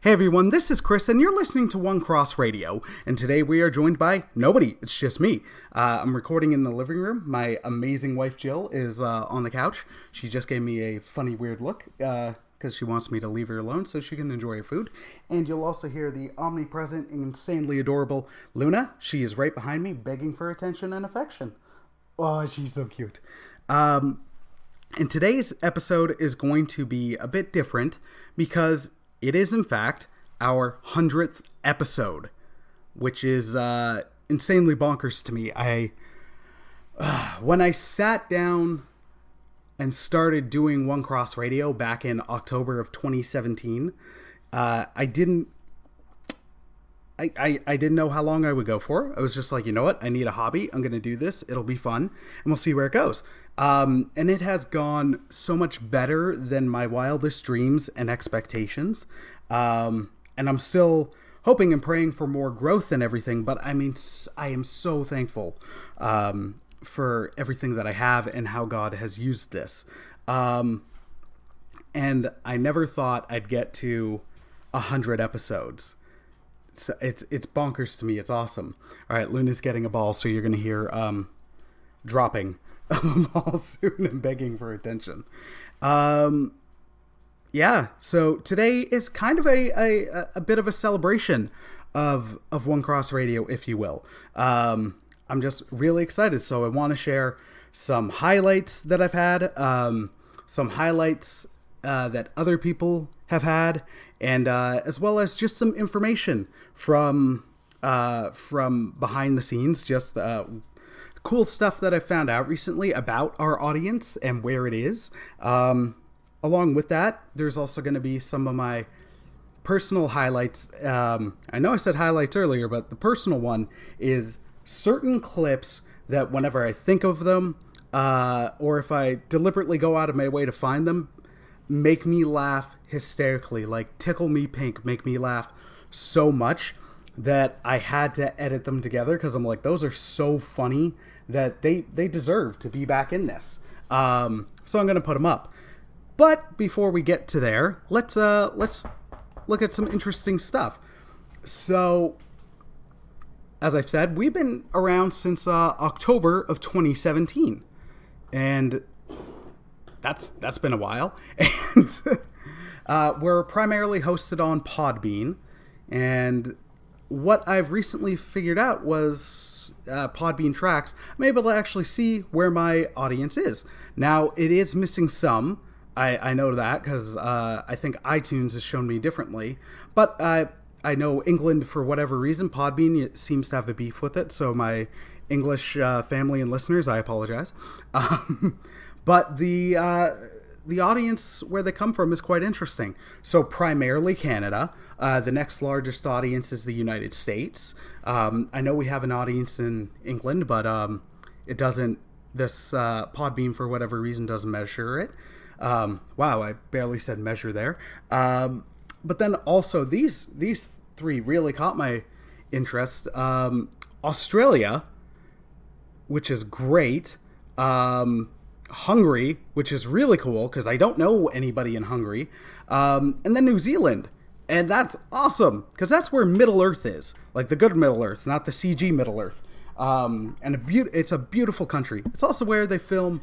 Hey everyone, this is Chris, and you're listening to One Cross Radio, and today we are joined by nobody. It's just me. I'm recording in the living room. My amazing wife Jill is on the couch. She just gave me a funny, weird look because she wants me to leave her alone so she can enjoy her food. And you'll also hear the omnipresent, insanely adorable Luna. She is right behind me, begging for attention and affection. Oh, she's so cute. And today's episode is going to be a bit different because it is, in fact, our 100th episode, which is insanely bonkers to me. When I sat down and started doing One Cross Radio back in October of 2017, I didn't know how long I would go for. I was just like, you know what? I need a hobby. I'm going to do this. It'll be fun, and we'll see where it goes. And it has gone so much better than my wildest dreams and expectations. And I'm still hoping and praying for more growth and everything. But I mean, I am so thankful for everything that I have and how God has used this. And I never thought I'd get to 100 episodes. It's bonkers to me. It's awesome. All right, Luna's getting a ball, so you're going to hear dropping of a ball soon and begging for attention. Yeah, so today is kind of a bit of a celebration of One Cross Radio, if you will. I'm just really excited, so I want to share some highlights that I've had, some highlights that other people have had, and as well as just some information from behind the scenes, just cool stuff that I found out recently about our audience and where it is. Along with that, there's also going to be some of my personal highlights. I know I said highlights earlier, but the personal one is certain clips that whenever I think of them, or if I deliberately go out of my way to find them, make me laugh hysterically, like tickle me pink, make me laugh so much that I had to edit them together because I'm like, those are so funny that they deserve to be back in this. So I'm going to put them up. But before we get to there, let's look at some interesting stuff. So, as I've said, we've been around since October of 2017, and that's been a while. And we're primarily hosted on Podbean, and what I've recently figured out was Podbean tracks. I'm able to actually see where my audience is. Now, it is missing some. I know that because I think iTunes has shown me differently. But I know England, for whatever reason, Podbean seems to have a beef with it. So my English family and listeners, I apologize. But the audience where they come from is quite interesting. So primarily Canada. The next largest audience is the United States. I know we have an audience in England, but it doesn't. This Podbean, for whatever reason, doesn't measure it. Wow, I barely said measure there. But then also these three really caught my interest. Australia, which is great. Hungary, which is really cool because I don't know anybody in Hungary. And then New Zealand. And that's awesome because that's where Middle Earth is. Like the good Middle Earth, not the CG Middle Earth. And it's a beautiful country. It's also where they film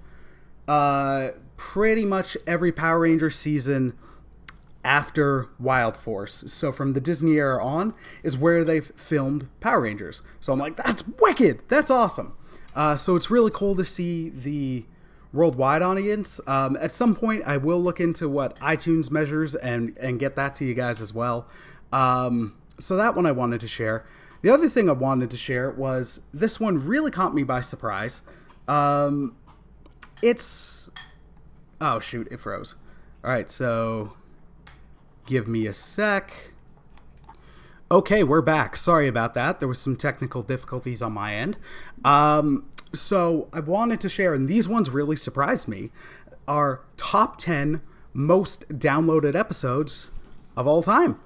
pretty much every Power Ranger season after Wild Force. So from the Disney era on is where they've filmed Power Rangers. So I'm like, that's wicked. That's awesome. So it's really cool to see the worldwide audience. At some point, I will look into what iTunes measures and get that to you guys as well. So that one I wanted to share. The other thing I wanted to share was this one really caught me by surprise. Oh, shoot, it froze. All right, so give me a sec. Okay, we're back. Sorry about that. There was some technical difficulties on my end. So I wanted to share, and these ones really surprised me, our top 10 most downloaded episodes of all time.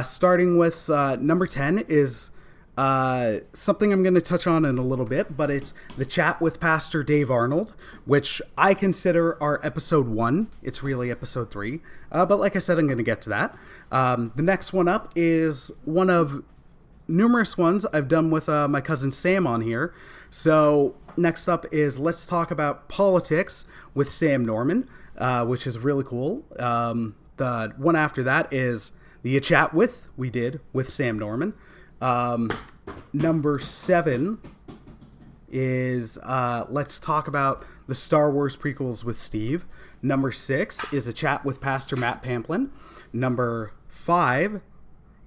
Starting with number 10 is something I'm going to touch on in a little bit, but it's the chat with Pastor Dave Arnold, which I consider our episode 1. It's really episode 3. But like I said, I'm going to get to that. The next one up is one of numerous ones I've done with my cousin Sam on here. So next up is Let's Talk About Politics with Sam Norman, which is really cool. The one after that is the chat we did with Sam Norman. Number 7 is Let's Talk About the Star Wars prequels with Steve. Number 6 is a chat with Pastor Matt Pamplin. Number 5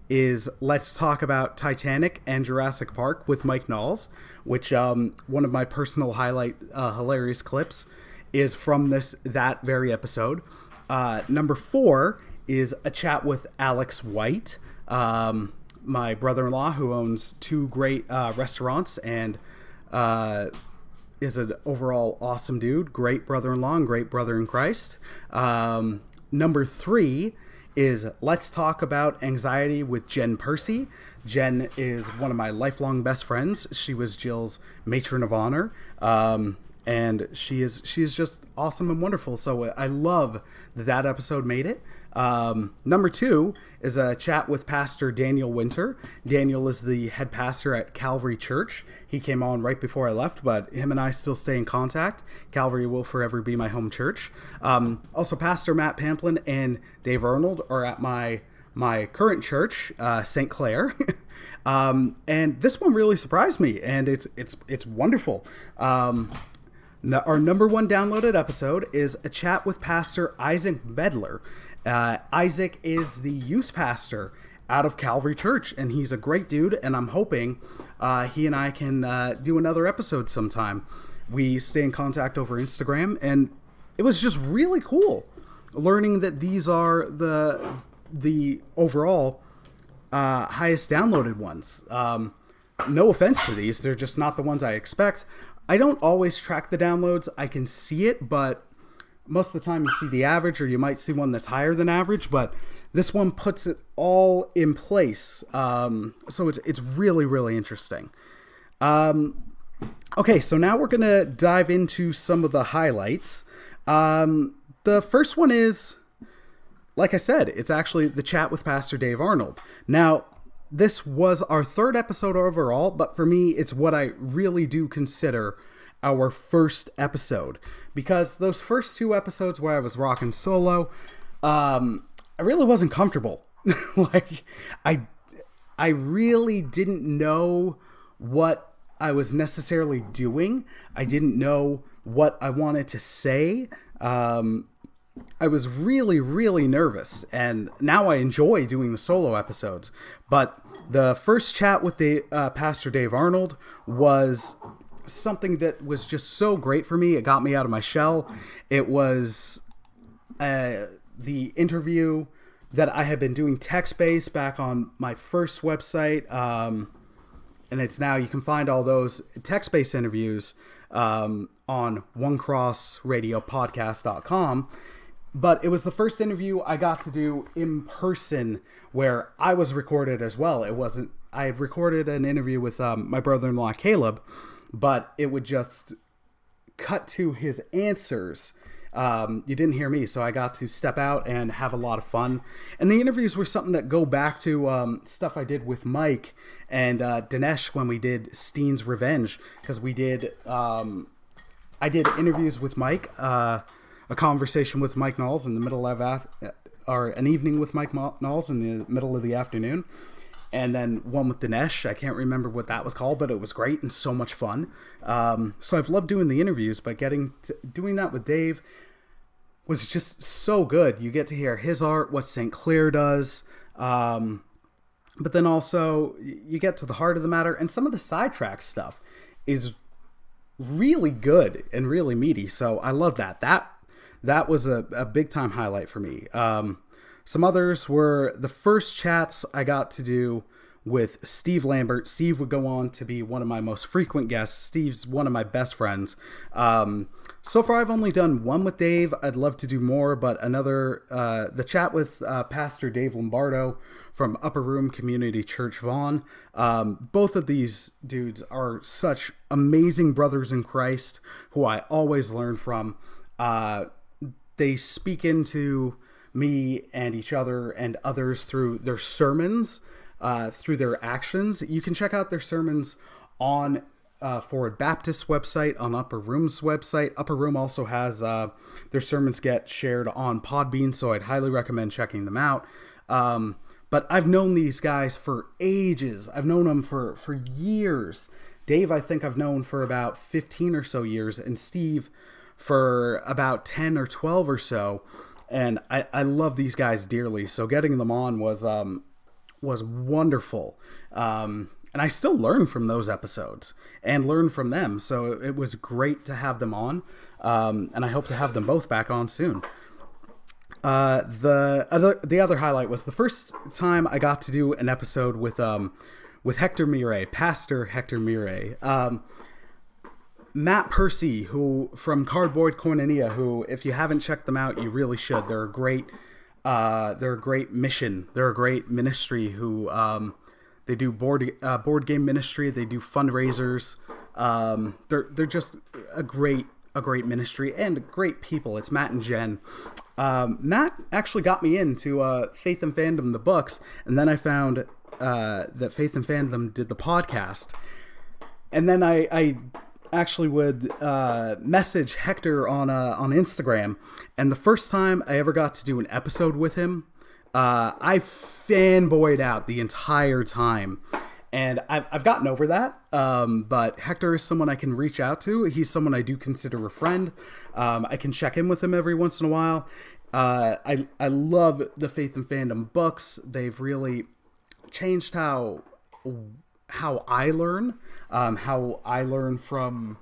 is Let's Talk About Titanic and Jurassic Park with Mike Knowles, which one of my personal highlight hilarious clips is from that very episode. Number 4 is a chat with Alex White, my brother-in-law, who owns 2 great restaurants and is an overall awesome dude. Great brother-in-law and great brother in Christ. Number 3 is Let's Talk About Anxiety with Jen Percy. Jen is one of my lifelong best friends. She was Jill's matron of honor. And she is just awesome and wonderful. So I love that episode made it. Number 2 is a chat with Pastor Daniel Winter. Daniel is the head pastor at Calvary Church. He came on right before I left, but him and I still stay in contact. Calvary will forever be my home church. Also, Pastor Matt Pamplin and Dave Arnold are at my current church, St. Clair. And this one really surprised me, and it's wonderful. Our number 1 downloaded episode is a chat with Pastor Isaac Bedler. Isaac is the youth pastor out of Calvary Church, and he's a great dude, and I'm hoping he and I can do another episode sometime. We stay in contact over Instagram, and it was just really cool learning that these are the overall highest downloaded ones. No offense to these, they're just not the ones I expect. I don't always track the downloads. I can see it, but most of the time you see the average, or you might see one that's higher than average, but this one puts it all in place. So it's really, really interesting. Okay, so now we're going to dive into some of the highlights. The first one is, like I said, it's actually the chat with Pastor Dave Arnold. Now, this was our 3rd episode overall, but for me, it's what I really do consider our first episode, because those first 2 episodes where I was rocking solo, I really wasn't comfortable. Like, I really didn't know what I was necessarily doing. I didn't know what I wanted to say. I was really, really nervous, and now I enjoy doing the solo episodes. But the first chat with the Pastor Dave Arnold was something that was just so great for me. It got me out of my shell. It was the interview that I had been doing text-based back on my first website, and it's now, you can find all those text-based interviews on onecrossradiopodcast.com. But it was the first interview I got to do in person where I was recorded as well. I had recorded an interview with my brother-in-law, Caleb, but it would just cut to his answers. You didn't hear me, so I got to step out and have a lot of fun. And the interviews were something that go back to stuff I did with Mike and Dinesh when we did Steen's Revenge, because we did I did interviews with Mike, a conversation with Mike Knowles in the middle of or an evening with Mike Knowles in the middle of the afternoon, and then one with Dinesh. I can't remember what that was called, but it was great and so much fun. So I've loved doing the interviews, but doing that with Dave was just so good. You get to hear his art, what St. Clair does, but then also you get to the heart of the matter, and some of the sidetrack stuff is really good and really meaty. So I love that. That was a big time highlight for me. Some others were the first chats I got to do with Steve Lambert. Steve would go on to be one of my most frequent guests. Steve's one of my best friends. So far, I've only done one with Dave. I'd love to do more, but the chat with Pastor Dave Lombardo from Upper Room Community Church Vaughan. Both of these dudes are such amazing brothers in Christ who I always learn from. They speak into me and each other and others through their sermons, through their actions. You can check out their sermons on Forward Baptist website, on Upper Room's website. Upper Room also has their sermons get shared on Podbean, so I'd highly recommend checking them out. But I've known these guys for ages. I've known them for years. Dave, I think I've known for about 15 or so years, and Steve for about 10 or 12 or so. And I love these guys dearly. So getting them on was wonderful. And I still learn from those episodes and learn from them. So it was great to have them on. And I hope to have them both back on soon. The other highlight was the first time I got to do an episode with Hector Miret, Pastor Hector Miret. Matt Percy, who from Cardboard Koinonia, who if you haven't checked them out, you really should. They're a great mission. They're a great ministry who they do board game ministry. They do fundraisers. They're just a great ministry and great people. It's Matt and Jen. Matt actually got me into Faith and Fandom, the books, and then I found that Faith and Fandom did the podcast, and then I actually would message Hector on Instagram, and the first time I ever got to do an episode with him, I fanboyed out the entire time. And I've gotten over that, but Hector is someone I can reach out to. He's someone I do consider a friend. I can check in with him every once in a while. I love the Faith and Fandom books. They've really changed how I learn, from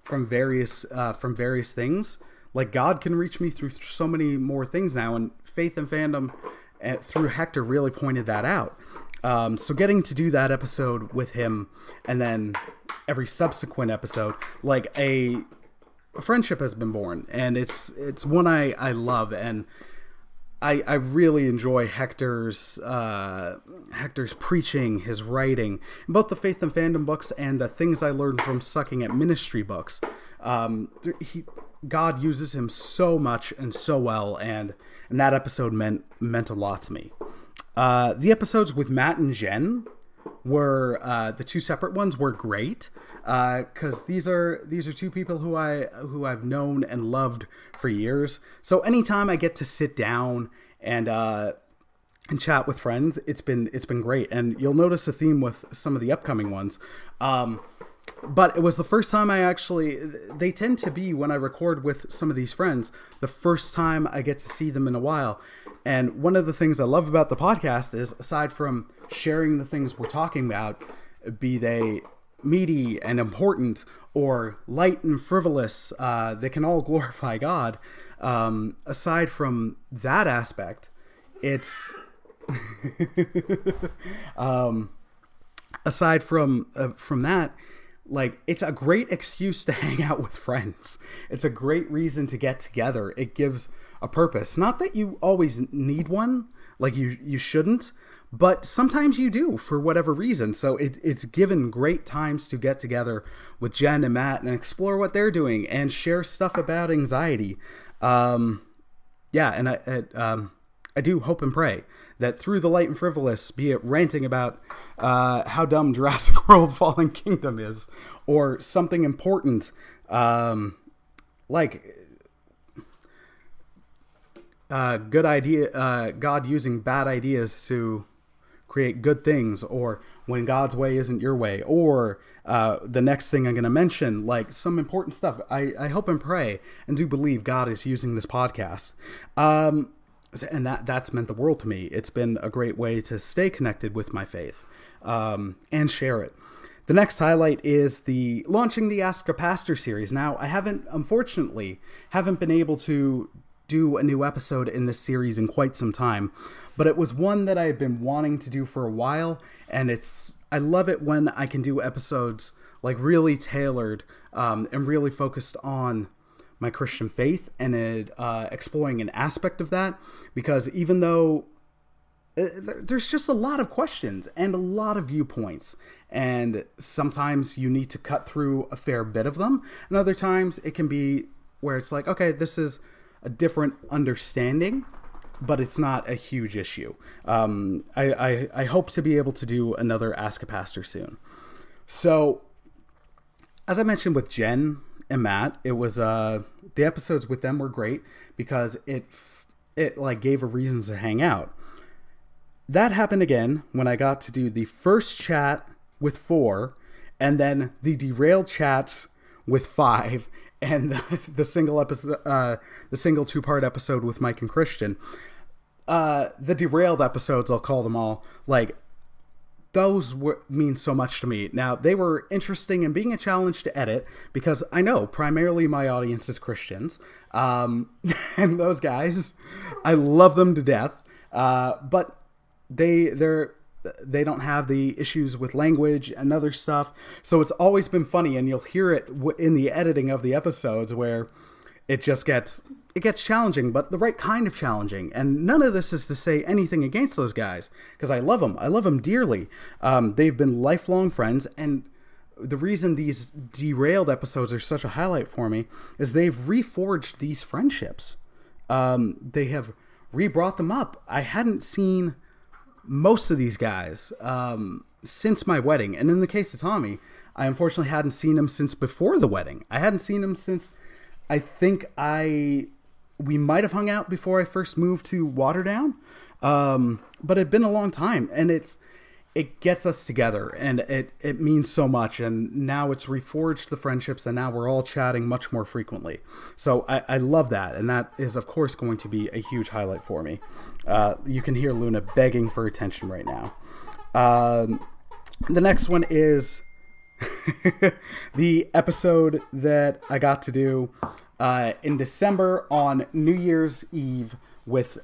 various things. Like God can reach me through so many more things now, and Faith and Fandom through Hector really pointed that out. So getting to do that episode with him, and then every subsequent episode, like a friendship has been born, and it's one I love, and I really enjoy Hector's preaching, his writing, both the Faith and Fandom books and the Things I Learned from Sucking at Ministry books. God uses him so much and so well, and that episode meant a lot to me. The episodes with Matt and Jen were the two separate ones were great because these are two people who I've known and loved for years. So anytime I get to sit down and chat with friends, it's been great. And you'll notice a theme with some of the upcoming ones. But it was the first time they tend to be, when I record with some of these friends, the first time I get to see them in a while. And one of the things I love about the podcast is, aside from sharing the things we're talking about, be they meaty and important or light and frivolous, they can all glorify God. Aside from that aspect, it's aside from that, like, it's a great excuse to hang out with friends. It's a great reason to get together. It gives a purpose. Not that you always need one, like you shouldn't, but sometimes you do for whatever reason. So it's given great times to get together with Jen and Matt and explore what they're doing and share stuff about anxiety. And I do hope and pray that through the light and frivolous, be it ranting about how dumb Jurassic World Fallen Kingdom is, or something important like good idea, God using bad ideas to create good things, or when God's way isn't your way, or the next thing I'm going to mention, like some important stuff. I hope and pray and do believe God is using this podcast. And that's meant the world to me. It's been a great way to stay connected with my faith and share it. The next highlight is launching the Ask a Pastor series. Now, I unfortunately haven't been able to do a new episode in this series in quite some time, but it was one that I had been wanting to do for a while, and I love it when I can do episodes like really tailored and really focused on my Christian faith and exploring an aspect of that, because even though there's just a lot of questions and a lot of viewpoints. And sometimes you need to cut through a fair bit of them. And other times it can be where it's like, okay, this is a different understanding, but it's not a huge issue. I hope to be able to do another Ask a Pastor soon. So, as I mentioned with Jen and Matt, it was the episodes with them were great because it like gave a reason to hang out. That happened again when I got to do the first chat with 4, and then the derailed chats with 5, and the single episode, the single 2-part episode with Mike and Christian. The derailed episodes, I'll call them all, like, those mean so much to me. Now, they were interesting and being a challenge to edit because I know primarily my audience is Christians, and those guys, I love them to death, but they don't have the issues with language and other stuff. So it's always been funny, and you'll hear it in the editing of the episodes where it just gets challenging, but the right kind of challenging. And none of this is to say anything against those guys, because I love them. I love them dearly. They've been lifelong friends, and the reason these derailed episodes are such a highlight for me is they've reforged these friendships. They have re-brought them up. I hadn't seen most of these guys since my wedding. And in the case of Tommy, I unfortunately hadn't seen him since before the wedding. I hadn't seen him since, I think we might have hung out before I first moved to Waterdown. But it'd been a long time, and it gets us together, and it means so much. And now it's reforged the friendships, and now we're all chatting much more frequently. So I love that. And that is, of course, going to be a huge highlight for me. You can hear Luna begging for attention right now. The next one is the episode that I got to do in December on New Year's Eve with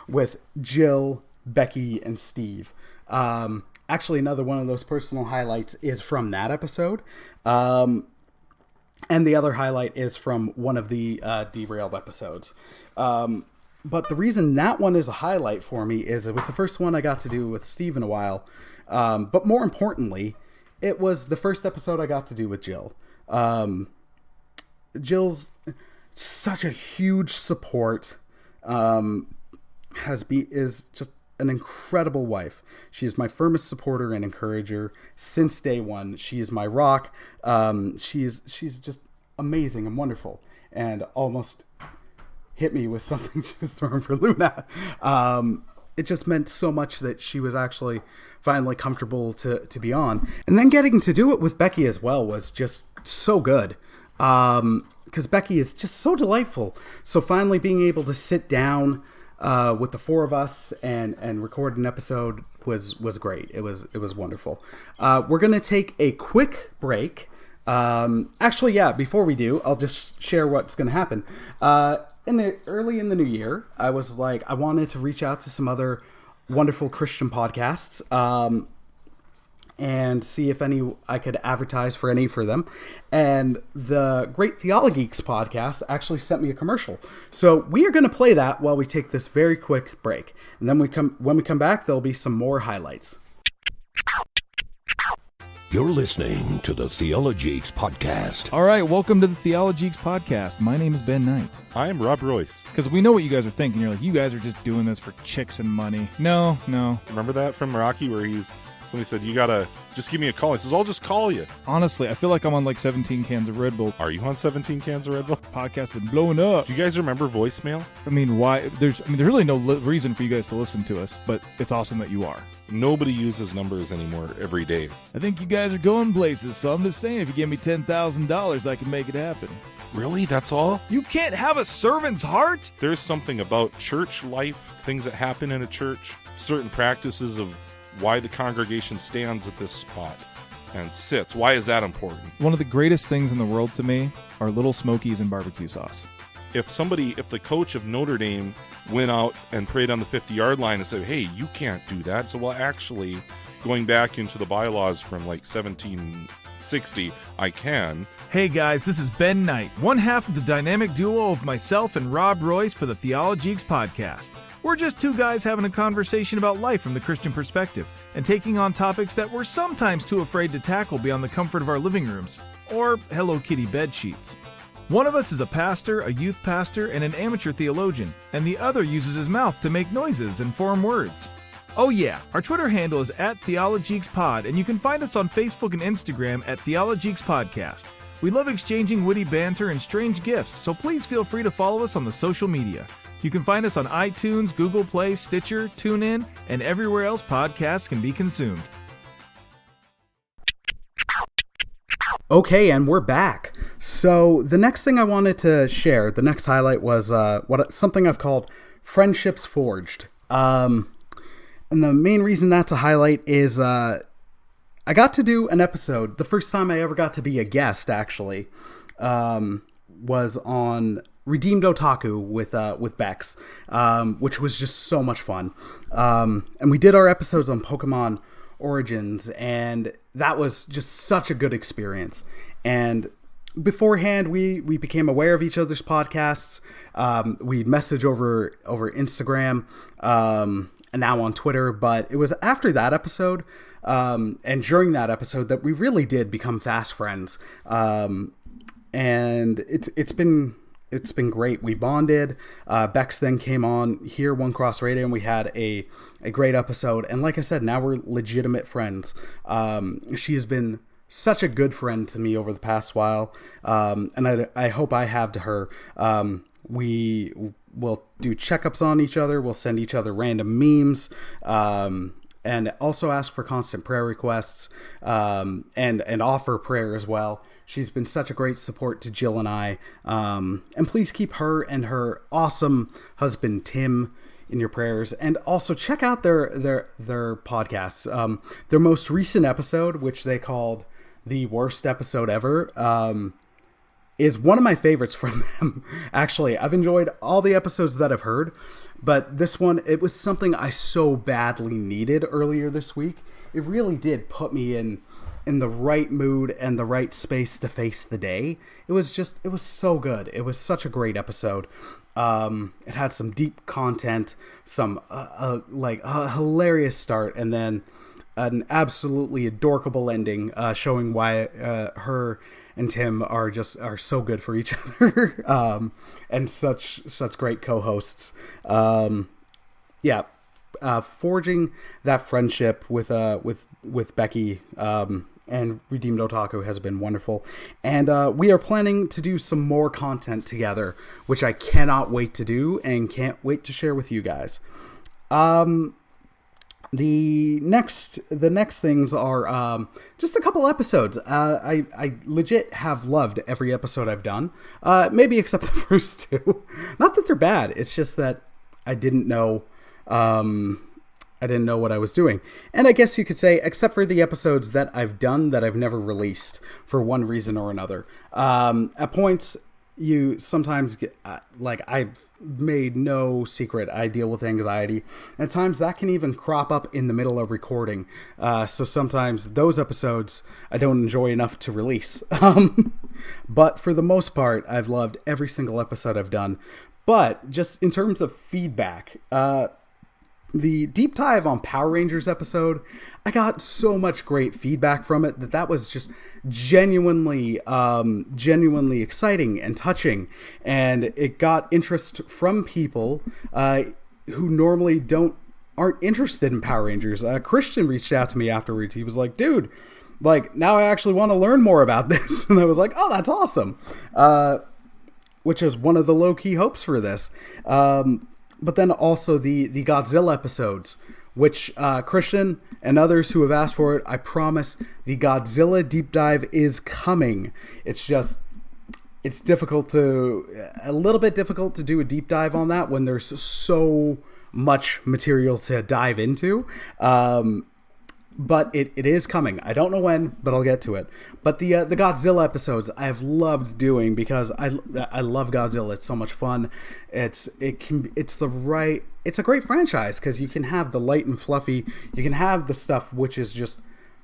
with Jill, Becky, and Steve. Actually, another one of those personal highlights is from that episode. And the other highlight is from one of the derailed episodes. But the reason that one is a highlight for me is it was the first one I got to do with Steve in a while. But more importantly, it was the first episode I got to do with Jill. Jill's such a huge support. Is just an incredible wife. She is my firmest supporter and encourager since day one. She is my rock. She's just amazing and wonderful, and almost hit me with something she was throwing for Luna. It just meant so much that she was actually finally comfortable to be on. And then getting to do it with Becky as well was just so good. Because Becky is just so delightful. So finally being able to sit down with the 4 of us and record an episode was great. It was wonderful. We're going to take a quick break. Actually, yeah, before we do, I'll just share what's going to happen. Early in the new year, I was like, I wanted to reach out to some other wonderful Christian podcasts and see if I could advertise for any for them. And the Great Theologeeks podcast actually sent me a commercial. So we are going to play that while we take this very quick break. And then when we come back, there'll be some more highlights. You're listening to the Theologeeks podcast. All right, welcome to the Theologeeks podcast. My name is Ben Knight. I am Rob Royce. Because we know what you guys are thinking. You're like, you guys are just doing this for chicks and money. No. Remember that from Rocky where somebody said, you gotta just give me a call. He says, I'll just call you. Honestly, I feel like I'm on like 17 cans of Red Bull. Are you on 17 cans of Red Bull? Podcast been blowing up. Do you guys remember voicemail? I mean, why? There's really no reason for you guys to listen to us, but it's awesome that you are. Nobody uses numbers anymore every day. I think you guys are going places, so I'm just saying if you give me $10,000, I can make it happen. Really? That's all? You can't have a servant's heart? There's something about church life, things that happen in a church, certain practices of why the congregation stands at this spot and sits. Why is that important? One of the greatest things in the world to me are Little Smokies and barbecue sauce. If the coach of Notre Dame went out and prayed on the 50-yard line and said, hey, you can't do that. So, well, actually, going back into the bylaws from like 60, I can. Hey guys, this is Ben Knight, one half of the dynamic duo of myself and Rob Royce for the Theologeeks podcast. We're just two guys having a conversation about life from the Christian perspective and taking on topics that we're sometimes too afraid to tackle beyond the comfort of our living rooms or Hello Kitty bed sheets. One of us is a pastor, a youth pastor, and an amateur theologian, and the other uses his mouth to make noises and form words. Oh yeah, our Twitter handle is @TheologeeksPod, and you can find us on Facebook and Instagram at TheologeeksPodcast. We love exchanging witty banter and strange gifts, so please feel free to follow us on the social media. You can find us on iTunes, Google Play, Stitcher, TuneIn, and everywhere else podcasts can be consumed. Okay, and we're back. So the next thing I wanted to share, the next highlight was something I've called Friendships Forged. And the main reason that's a highlight is I got to do an episode. The first time I ever got to be a guest, actually, was on Redeemed Otaku with Bex, which was just so much fun. And we did our episodes on Pokemon Origins, and that was just such a good experience. And beforehand, we became aware of each other's podcasts. We'd message over Instagram, and now on Twitter. But it was after that episode, and during that episode, that we really did become fast friends. And it's been great. We bonded. Bex then came on here, One Cross Radio, and we had a great episode. And like I said, now we're legitimate friends. She has been such a good friend to me over the past while, and I hope I have to her. We will do checkups on each other. We'll send each other random memes, and also ask for constant prayer requests, and offer prayer as well. She's been such a great support to Jill and I. And please keep her and her awesome husband, Tim, in your prayers. And also check out their podcasts. Their most recent episode, which they called The Worst Episode Ever, is one of my favorites from them. Actually, I've enjoyed all the episodes that I've heard, but this one, it was something I so badly needed earlier this week. It really did put me in the right mood and the right space to face the day. It was so good. It was such a great episode. It had some deep content, some like a hilarious start, and then an absolutely adorable ending, showing why her and Tim are so good for each other, and such great co-hosts. Forging that friendship with Becky and Redeemed Otaku has been wonderful, and we are planning to do some more content together, which I cannot wait to do and can't wait to share with you guys. The next things are just a couple episodes. I legit have loved every episode I've done, maybe except the first two. Not that they're bad, it's just that I didn't know what I was doing. And I guess you could say, except for the episodes that I've done that I've never released for one reason or another. At points, you sometimes get, I've made no secret, I deal with anxiety. At times, that can even crop up in the middle of recording. So sometimes those episodes I don't enjoy enough to release. But for the most part, I've loved every single episode I've done. But just in terms of feedback, the deep dive on Power Rangers episode, I got so much great feedback from it that was just genuinely exciting and touching. And it got interest from people who normally aren't interested in Power Rangers. Christian reached out to me afterwards. He was like, dude, now I actually want to learn more about this. And I was like, oh, that's awesome. Which is one of the low-key hopes for this. But then also the Godzilla episodes, which Christian and others who have asked for it, I promise the Godzilla deep dive is coming. It's a little bit difficult to do a deep dive on that when there's so much material to dive into. But it is coming. I don't know when, but I'll get to it. But the Godzilla episodes I've loved doing because I love Godzilla. It's so much fun. It's a great franchise because you can have the light and fluffy. You can have the stuff which is just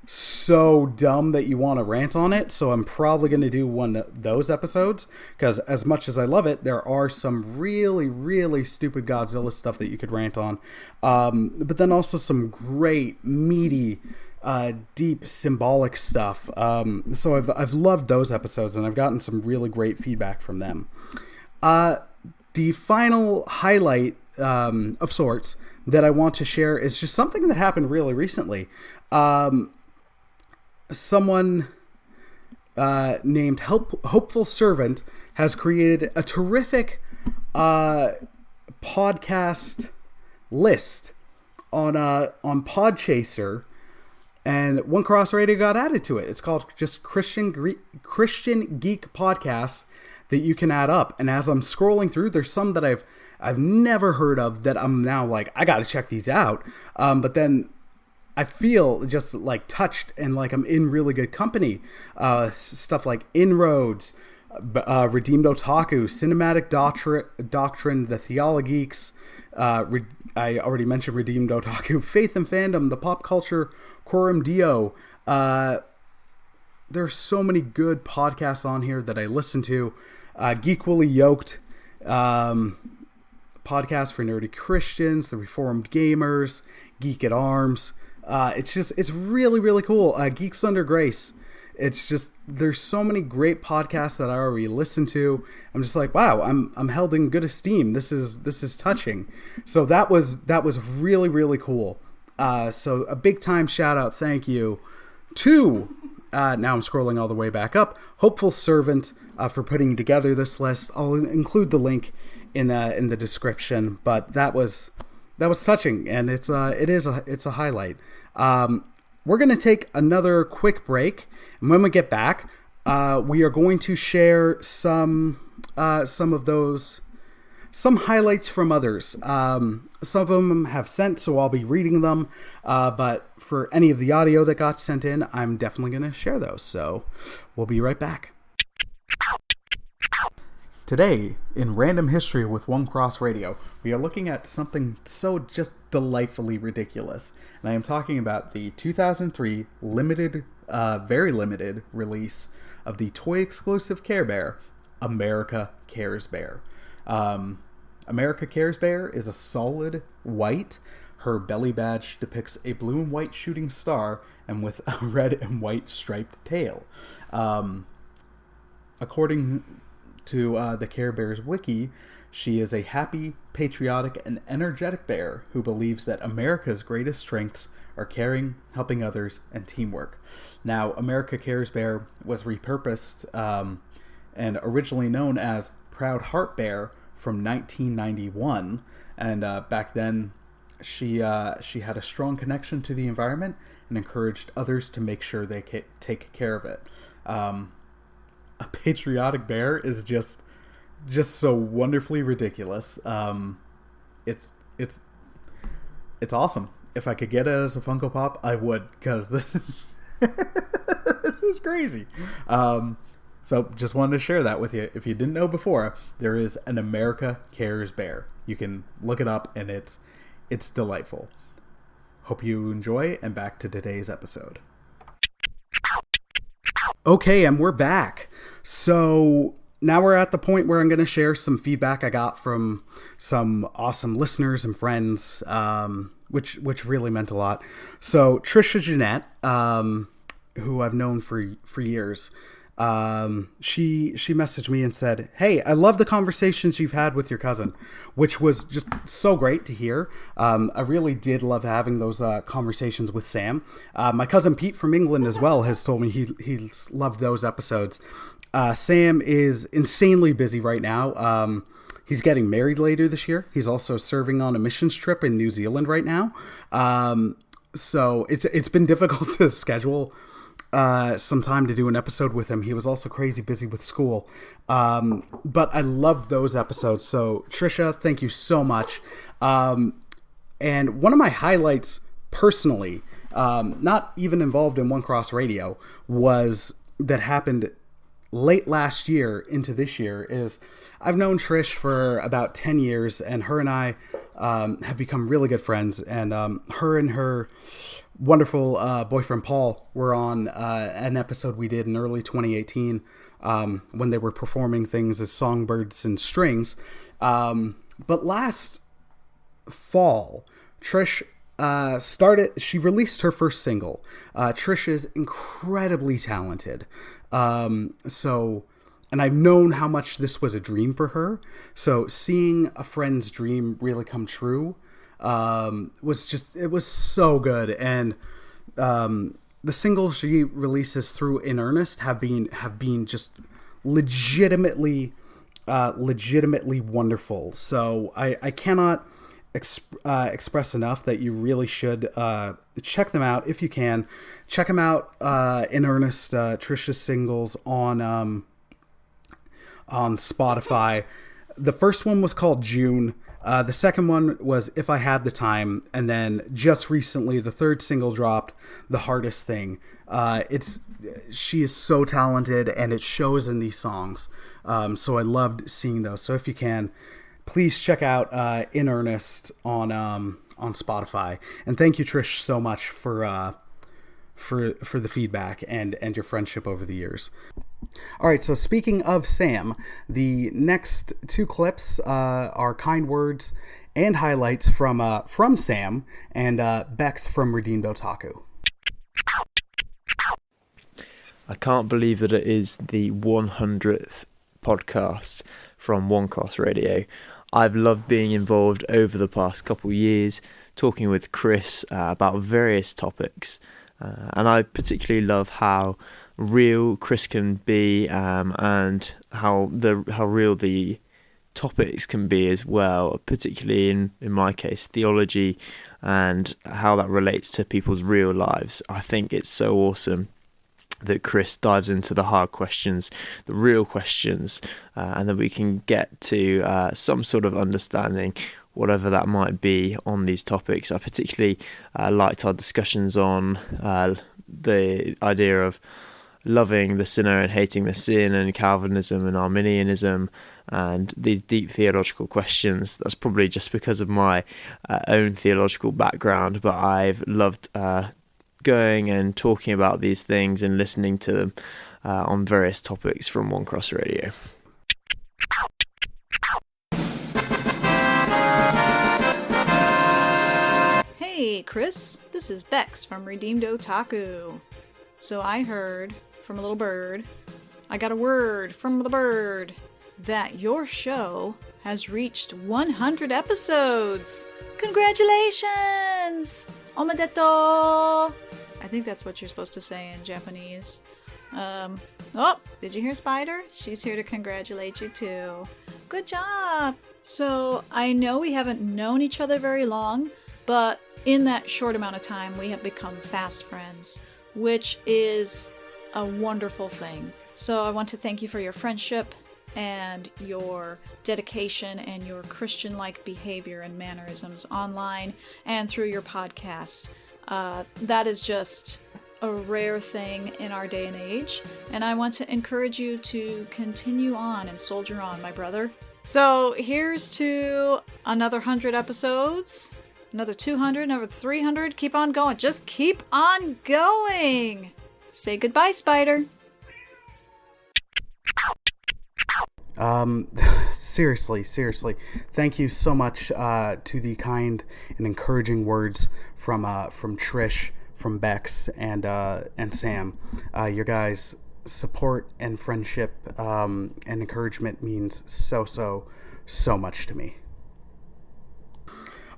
so dumb that you want to rant on it. So I'm probably going to do one of those episodes, because as much as I love it, there are some really, really stupid Godzilla stuff that you could rant on. But then also some great, meaty, deep symbolic stuff. So I've loved those episodes, and I've gotten some really great feedback from them. The final highlight of sorts that I want to share is just something that happened really recently. Someone named Hopeful Servant has created a terrific podcast list on Podchaser, and One Cross Radio got added to it. It's called just Christian Geek Podcasts that you can add up. And as I'm scrolling through, there's some that I've never heard of that I'm now like, I got to check these out. But then I feel just like touched and like I'm in really good company. Stuff like Inroads, Redeemed Otaku, Cinematic Doctrine, The Theologeeks. I already mentioned Redeemed Otaku, Faith and Fandom, The Pop Culture Quorum Dio. There's so many good podcasts on here that I listen to. Geekwilly Yoked, podcast for nerdy Christians, The Reformed Gamers, Geek at Arms. It's really, really cool. Geeks Under Grace. It's just, there's so many great podcasts that I already listen to. I'm just like, wow, I'm held in good esteem. This is touching. So that was really, really cool. So a big time shout out, thank you to, now I'm scrolling all the way back up, Hopeful Servant, for putting together this list. I'll include the link in the description, but that was touching, and it's a highlight. We're going to take another quick break, and when we get back, we are going to share some highlights from others. Some of them have sent, so I'll be reading them. But for any of the audio that got sent in, I'm definitely going to share those. So we'll be right back. Today, in Random History with One Cross Radio, we are looking at something so just delightfully ridiculous. And I am talking about the 2003 very limited release of the toy-exclusive Care Bear, America Cares Bear. America Cares Bear is a solid white. Her belly badge depicts a blue and white shooting star and with a red and white striped tail. According to the Care Bears wiki, she is a happy, patriotic, and energetic bear who believes that America's greatest strengths are caring, helping others, and teamwork. Now, America Cares Bear was repurposed and originally known as Proud Heart Bear from 1991, and back then she had a strong connection to the environment and encouraged others to make sure they take care of it. A patriotic bear is just so wonderfully ridiculous. It's awesome. If I could get it as a Funko Pop, I would, because this is this is crazy. So just wanted to share that with you. If you didn't know before, there is an America Cares Bear. You can look it up, and it's delightful. Hope you enjoy, and back to today's episode. Okay, and we're back. So now we're at the point where I'm going to share some feedback I got from some awesome listeners and friends, which really meant a lot. So Trisha Jeanette, who I've known for years, she messaged me and said, "Hey, I love the conversations you've had with your cousin," which was just so great to hear. I really did love having those conversations with Sam. My cousin Pete from England as well has told me he loved those episodes. Sam is insanely busy right now. He's getting married later this year. He's also serving on a missions trip in New Zealand right now. So it's been difficult to schedule some time to do an episode with him. He was also crazy busy with school. But I love those episodes. So Trisha, thank you so much. And one of my highlights personally, not even involved in One Cross Radio, was that happened late last year into this year is I've known Trish for about 10 years, and her and I have become really good friends. And her and her wonderful boyfriend Paul were on an episode we did in early 2018 when they were performing things as songbirds and strings. But last fall, Trish she released her first single. Trish is incredibly talented. And I've known how much this was a dream for her. So seeing a friend's dream really come true it was so good. And the singles she releases through In Earnest have been just legitimately wonderful. So I cannot express enough that you really should check them out if you can. Check them out, In Earnest, Trisha's singles on Spotify. The first one was called June. The second one was If I Had the Time, and then just recently the third single dropped, The Hardest Thing. She is so talented, and it shows in these songs. So I loved seeing those. So if you can, please check out In Earnest on Spotify. And thank you, Trish, so much for the feedback and your friendship over the years. All right, so speaking of Sam, the next two clips are kind words and highlights from Sam and Bex from Redeemed Otaku. I can't believe that it is the 100th podcast from One Cross Radio. I've loved being involved over the past couple of years, talking with Chris about various topics, and I particularly love how real Chris can be, and how real the topics can be as well, particularly in my case, theology, and how that relates to people's real lives. I think it's so awesome that Chris dives into the hard questions, the real questions, and that we can get to some sort of understanding, whatever that might be, on these topics. I particularly liked our discussions on the idea of loving the sinner and hating the sin, and Calvinism and Arminianism, and these deep theological questions. That's probably just because of my own theological background, but I've loved going and talking about these things and listening to them on various topics from One Cross Radio. Hey Chris, this is Bex from Redeemed Otaku. So I heard from a little bird, I got a word from the bird, that your show has reached 100 episodes! Congratulations! Omedeto! I think that's what you're supposed to say in Japanese. Oh, did you hear Spider? She's here to congratulate you too. Good job! So, I know we haven't known each other very long, but in that short amount of time we have become fast friends, which is a wonderful thing. So I want to thank you for your friendship and your dedication and your Christian-like behavior and mannerisms online and through your podcast. That is just a rare thing in our day and age, and I want to encourage you to continue on and soldier on, my brother. So here's to another 100 episodes, another 200, another 300. Keep on going. Just keep on going. Say goodbye, Spider. Seriously, thank you so much to the kind and encouraging words from Trish, from Bex, and Sam. Your guys' support and friendship and encouragement means so much to me.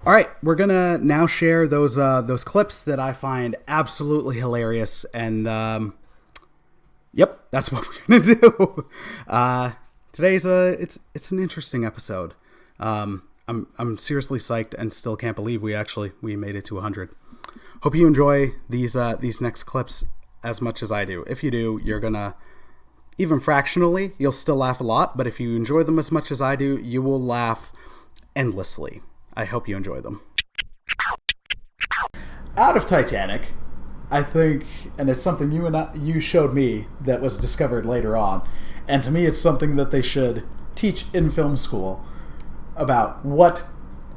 All right, we're gonna now share those clips that I find absolutely hilarious, and yep, that's what we're gonna do. Today's it's an interesting episode. I'm seriously psyched and still can't believe we made it to 100. Hope you enjoy these next clips as much as I do. If you do, you're gonna, even fractionally, you'll still laugh a lot. But if you enjoy them as much as I do, you will laugh endlessly. I hope you enjoy them. Out of Titanic, I think, and it's something you showed me that was discovered later on, and to me it's something that they should teach in film school about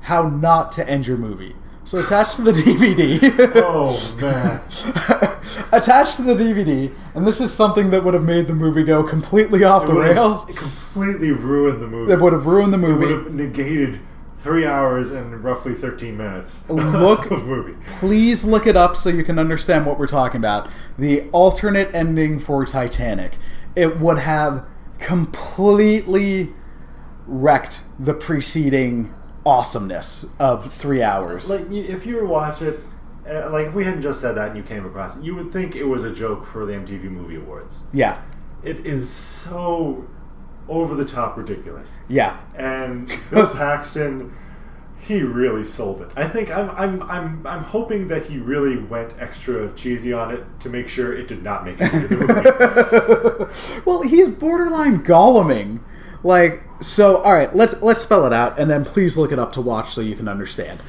how not to end your movie. So attached to the DVD. Oh, man. Attached to the DVD, and this is something that would have made the movie go completely off the rails. It completely ruined the movie. It would have ruined the movie. It would have negated 3 hours and roughly 13 minutes Look, of movie. Please look it up so you can understand what we're talking about. The alternate ending for Titanic. It would have completely wrecked the preceding awesomeness of 3 hours. Like, if you were to watch it, like, if we hadn't just said that and you came across it, you would think it was a joke for the MTV Movie Awards. Yeah. It is so over-the-top ridiculous. Yeah. And Bill Paxton, he really sold it. I think I'm hoping that he really went extra cheesy on it to make sure it did not make it into the movie. Well, he's borderline Golluming. Like, so, all right, let's spell it out, and then please look it up to watch so you can understand.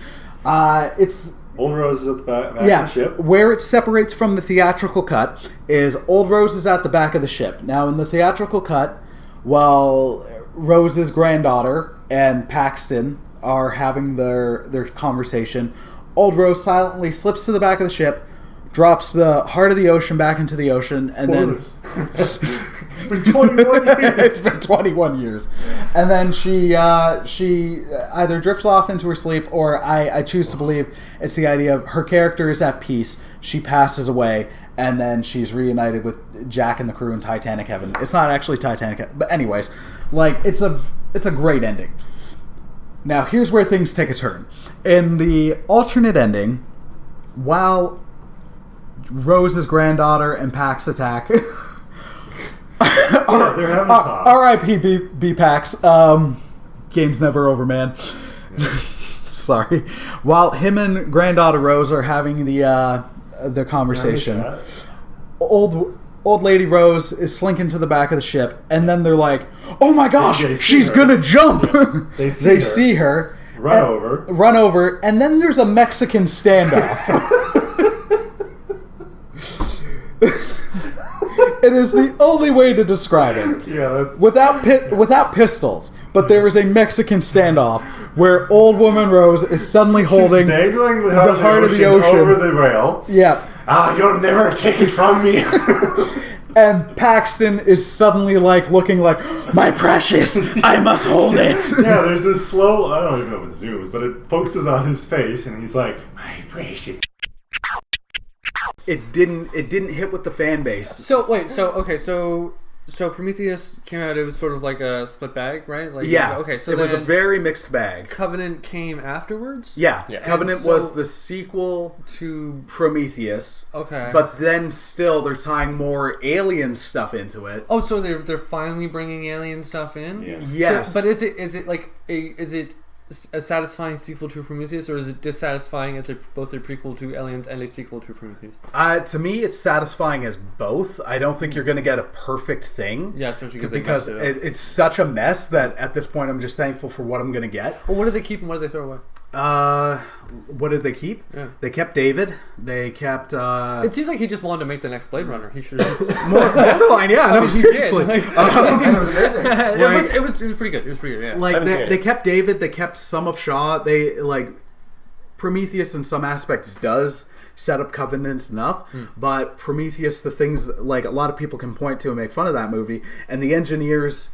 It's Old Rose is at the back of the ship. Where it separates from the theatrical cut is Old Rose is at the back of the ship. Now, in the theatrical cut, while Rose's granddaughter and Paxton are having their conversation, Old Rose silently slips to the back of the ship, drops the heart of the ocean back into the ocean, Spoilers. and then It's been 21 years. It's been 21 years. And then she either drifts off into her sleep, or I choose to believe it's the idea of her character is at peace, she passes away, and then she's reunited with Jack and the crew in Titanic Heaven. It's not actually Titanic Heaven, but anyways, like, it's a great ending. Now, here's where things take a turn. In the alternate ending, while Rose's granddaughter and Pax attack... Yeah, they're having a talk. R.I.P. B. Pax. Game's never over, man. Sorry. While him and granddaughter Rose are having the conversation, old lady Rose is slinking to the back of the ship, and then they're like, "Oh my gosh, she's gonna jump!" They see her. Run over, and then there's a Mexican standoff. It is the only way to describe it. Yeah, that's... Without pistols, but there is a Mexican standoff where old woman Rose is suddenly holding dangling the heart of the ocean over the rail. Yeah. You'll never take it from me. And Paxton is suddenly looking like, my precious, I must hold it. Yeah, there's this slow, I don't even know if it zooms, but it focuses on his face, and he's like, my precious. It didn't hit with the fan base. So Prometheus came out, it was sort of like a split bag, right? Yeah. Okay, so it was a very mixed bag. Covenant came afterwards? Yeah. Covenant was the sequel to Prometheus. Okay. But then still they're tying more alien stuff into it. Oh, so they're finally bringing alien stuff in? Yeah. Yes. So, but is it a satisfying sequel to Prometheus, or is it dissatisfying as both a prequel to Aliens and a sequel to Prometheus? To me, it's satisfying as both. I don't think you're going to get a perfect thing. Yeah, especially because it's such a mess that at this point I'm just thankful for what I'm going to get. Well, what did they keep and what did they throw away? What did they keep? Yeah. They kept David. They kept... It seems like he just wanted to make the next Blade Runner. He should have just... More borderline, yeah. No, seriously. It was pretty good. It was pretty good, yeah. Like, they kept David. They kept some of Shaw. They, Prometheus in some aspects does set up Covenant enough, but Prometheus, the things, a lot of people can point to and make fun of that movie, and the engineers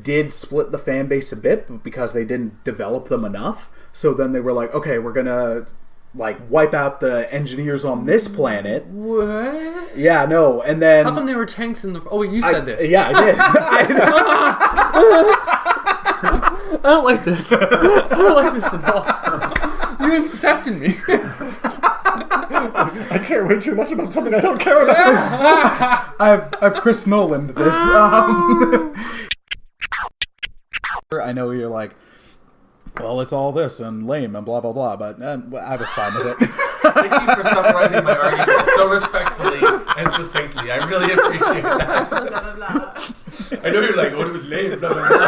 did split the fan base a bit because they didn't develop them enough. So then they were like, okay, we're gonna wipe out the engineers on this planet. What? Yeah, no, and then how come there were tanks in the? Oh wait, you said this. Yeah, I did. I don't like this. I don't like this at all. You incepted me. I care way too much about something I don't care about. I've Chris Nolan this. I know you're like, well, it's all this and lame and blah blah blah, but I was fine with it. Thank you for summarizing my argument so respectfully and succinctly. I really appreciate that. Blah, blah, blah. I know you're like, oh, it was lame, blah, blah, blah.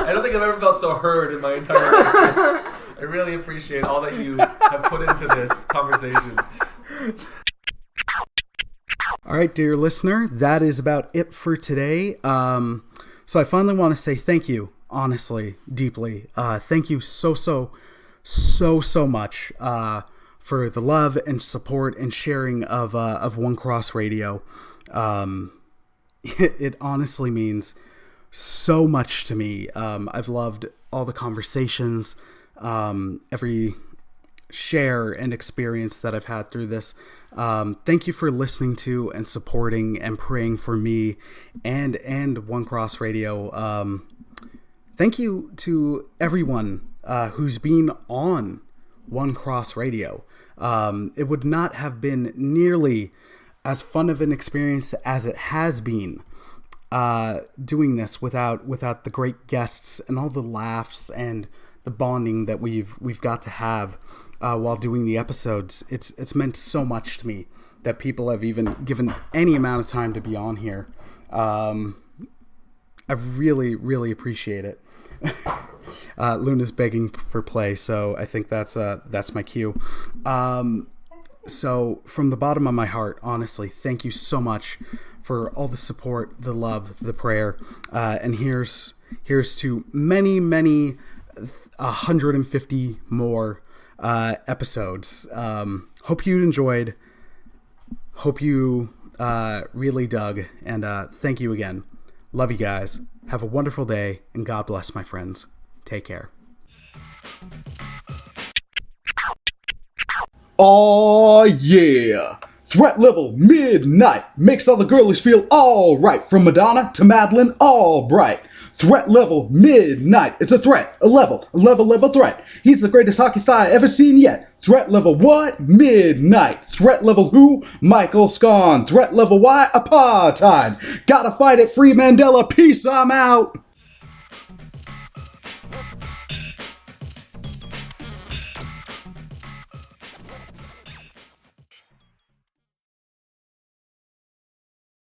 I don't think I've ever felt so heard in my entire life. I really appreciate all that you have put into this conversation. All right, dear listener, that is about it for today. So I finally want to say thank you, honestly, deeply. Thank you so much for the love and support and sharing of One Cross Radio. It honestly means so much to me. I've loved all the conversations, every share and experience that I've had through this. Thank you for listening to and supporting and praying for me and One Cross Radio. Thank you to everyone who's been on One Cross Radio. It would not have been nearly as fun of an experience as it has been doing this without the great guests and all the laughs and the bonding that we've got to have while doing the episodes. It's meant so much to me that people have even given any amount of time to be on here. I really appreciate it. Luna's begging for play, so I think that's my cue. So from the bottom of my heart, honestly, thank you so much for all the support, the love, the prayer, and here's to many 150 more episodes. Hope you enjoyed. Hope you really dug, and thank you again. Love you guys. Have a wonderful day, and God bless, my friends. Take care. Oh yeah! Threat level midnight makes all the girlies feel alright. From Madonna to Madeline Albright. Threat level midnight. It's a threat, a level threat. He's the greatest hockey star I've ever seen yet. Threat level what? Midnight. Threat level who? Michael Scon. Threat level why? Apartheid. Gotta fight it, free Mandela. Peace, I'm out.